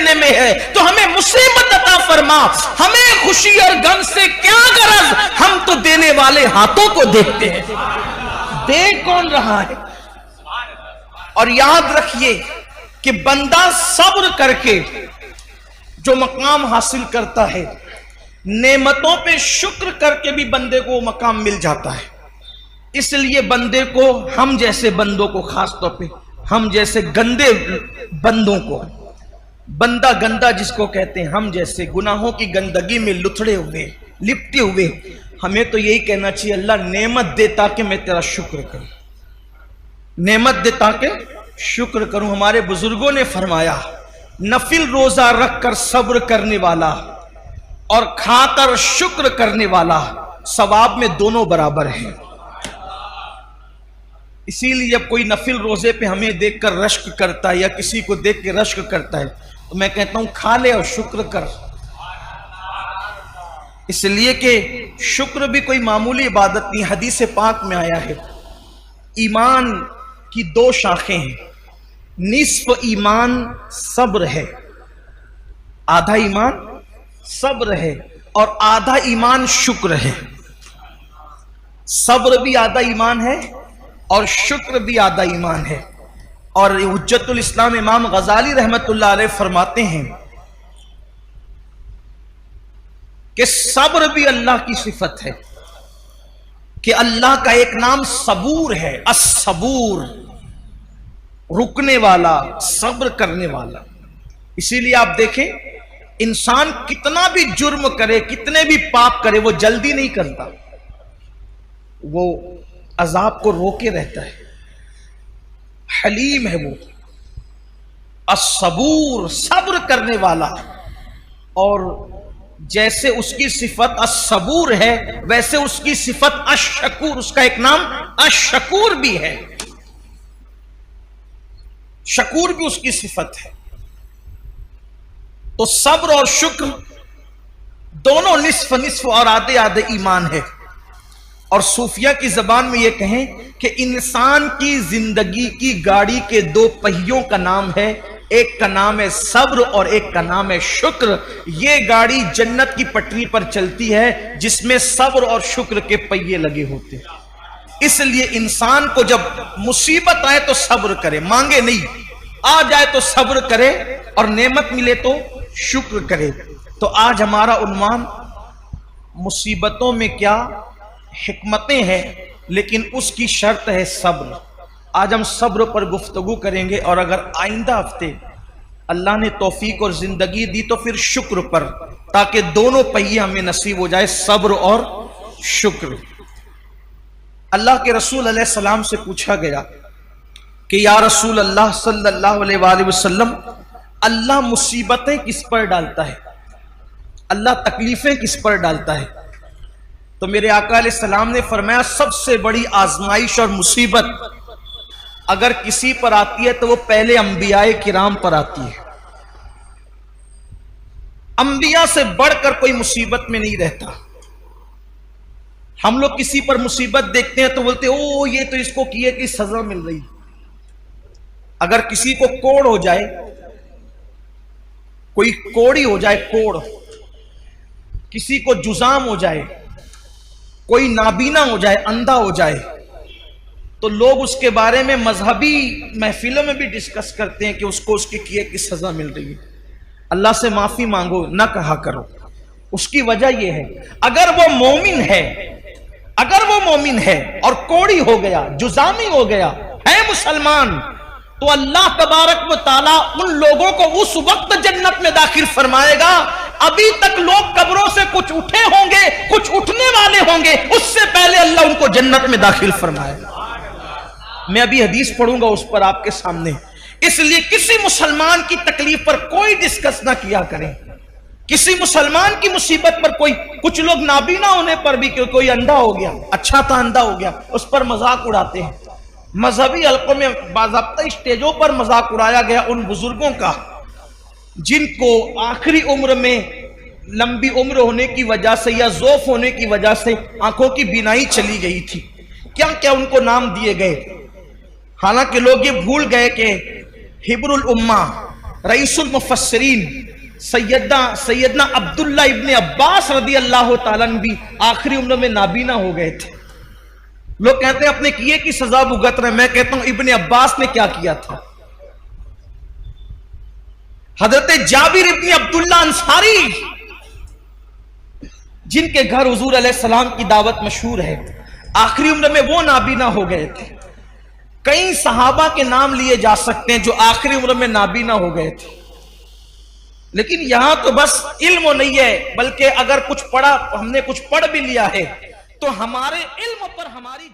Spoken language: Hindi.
देने में है तो हमें मुसीबत अता फरमा। हमें खुशी और गम से क्या गरज, हम तो देने वाले हाथों को देखते हैं, दे कौन रहा है। और याद रखिए कि बंदा सब्र करके जो मकाम हासिल करता है, नेमतों पे शुक्र करके भी बंदे को मकाम मिल जाता है। इसलिए बंदे को, हम जैसे बंदों को, खास तौर पे हम जैसे गंदे बंदों को, बंदा गंदा जिसको कहते हैं, हम जैसे गुनाहों की गंदगी में लुथड़े हुए, लिपटे हुए, हमें तो यही कहना चाहिए अल्लाह नेमत दे ताकि मैं तेरा शुक्र करूं, नेमत दे ताकि शुक्र करूं। हमारे बुजुर्गों ने फरमाया, नफिल रोजा रखकर सब्र करने वाला और खाकर शुक्र करने वाला सवाब में दोनों बराबर हैं। इसीलिए जब कोई नफिल रोजे पे हमें देखकर रश्क करता है या किसी को देख के रश्क करता है तो मैं कहता हूं खा ले और शुक्र कर। इसलिए कि शुक्र भी कोई मामूली इबादत नहीं। हदीस पाक में आया है, ईमान की दो शाखें हैं, निस्फ ईमान सब्र है, आधा ईमान सब्र है और आधा ईमान शुक्र है। सब्र भी आधा ईमान है और शुक्र भी आधा ईमान है। और हुज्जतुल इस्लाम इमाम गजाली रहमतुल्लाह अलैह फरमाते हैं कि सब्र भी अल्लाह की सिफत है, कि अल्लाह का एक नाम सबूर है, अस्सबूर, रुकने वाला, सब्र करने वाला। इसीलिए आप देखें इंसान कितना भी जुर्म करे, कितने भी पाप करे, वो जल्दी नहीं करता, वो अजाब को रोके रहता है, हलीम है वो, अस्सबूर, सब्र करने वाला। और जैसे उसकी सिफत अस्सबूर है वैसे उसकी सिफत अशकूर, उसका एक नाम अशकूर भी है, शकूर भी उसकी सिफत है। तो सब्र और शुक्र दोनों निस्फ निस्फ और आधे आधे ईमान है। और सूफिया की जबान में यह कहें कि इंसान की जिंदगी की गाड़ी के दो पहियों का नाम है, एक का नाम है सब्र और एक का नाम है शुक्र। ये गाड़ी जन्नत की पटरी पर चलती है जिसमें सब्र और शुक्र के पहिए लगे होते हैं। इसलिए इंसान को जब मुसीबत आए तो सब्र करे, मांगे नहीं, आ जाए तो सब्र करे और नेमत मिले तो शुक्र करे। तो आज हमारा उन्वान मुसीबतों में क्या हिकमतें हैं, लेकिन उसकी शर्त है सब्र। आज हम सब्र पर गुफ्तगू करेंगे और अगर आइंदा हफ्ते अल्लाह ने तौफीक और जिंदगी दी तो फिर शुक्र पर, ताकि दोनों पहिए हमें नसीब हो जाए, सब्र और शुक्र। अल्लाह के रसूल अलैहिस्सलाम से पूछा गया कि या रसूल अल्लाह सल्लल्लाहु अलैहि वसल्लम, अल्लाह मुसीबतें किस पर डालता है, अल्लाह तकलीफें किस पर डालता है? तो मेरे आका अलैहिस्सलाम ने फरमाया, सबसे बड़ी आजमाइश और मुसीबत अगर किसी पर आती है तो वो पहले अंबियाए किराम पर आती है। अंबिया से बढ़कर कोई मुसीबत में नहीं रहता। हम लोग किसी पर मुसीबत देखते हैं तो बोलते ओ ये तो इसको किए की सजा मिल रही। अगर किसी को कोड़ हो जाए, कोई कोड़ी हो जाए, कोड़, किसी को जुजाम हो जाए, कोई नाबीना हो जाए, अंधा हो जाए, तो लोग उसके बारे में मजहबी महफिलों में भी डिस्कस करते हैं कि उसको उसके किए की सजा मिल रही है। अल्लाह से माफी मांगो, ना कहा करो। उसकी वजह यह है, अगर वो मोमिन है, अगर वो मोमिन है और कोड़ी हो गया, जुजामी हो गया, है मुसलमान, तो अल्लाह तबारक व तआला उन लोगों को उस वक्त जन्नत में दाखिल फरमाएगा। अभी तक लोग कब्रों से कुछ उठे होंगे, कुछ उठने वाले होंगे, उससे पहले अल्लाह उनको जन्नत में दाखिल फरमाएगा। मैं अभी हदीस पढ़ूंगा उस पर आपके सामने। इसलिए किसी मुसलमान की तकलीफ पर कोई डिस्कस ना किया करें, किसी मुसलमान की मुसीबत पर कोई, कुछ लोग नाबीना होने पर भी कोई अंधा हो गया, अच्छा था अंधा हो गया, उस पर मजाक उड़ाते हैं। मजहबी हलकों में बाज़ाब्ता स्टेजों पर मजाक उड़ाया गया उन बुजुर्गों का जिनको आखिरी उम्र में, लंबी उम्र होने की वजह से या ज़ौफ होने की वजह से आंखों की बीनाई चली गई थी। क्या क्या उनको नाम दिए गए। हालांकि लोग ये भूल गए कि हिब्रुल उम्मा, रईसुल मुफस्सिरीन सैयदना अब्दुल्ला इब्ने अब्बास रदी अल्लाह ताला अन्हु भी आखिरी उम्र में नाबीना हो गए थे। लोग कहते हैं अपने किए की सजा भुगत रहे, मैं कहता हूं इब्ने अब्बास ने क्या किया था। हजरत जाबिर इब्ने अब्दुल्ला अंसारी, जिनके घर हुजूर अलैहिस्सलाम की दावत मशहूर है, आखिरी उम्र में वो नाबीना हो गए थे। कई सहाबा के नाम लिए जा सकते हैं जो आखिरी उम्र में नाबीना हो गए थे, लेकिन यहां तो बस इल्म नहीं है, बल्कि अगर कुछ पढ़ा, हमने कुछ पढ़ भी लिया है तो हमारे इल्म पर हमारी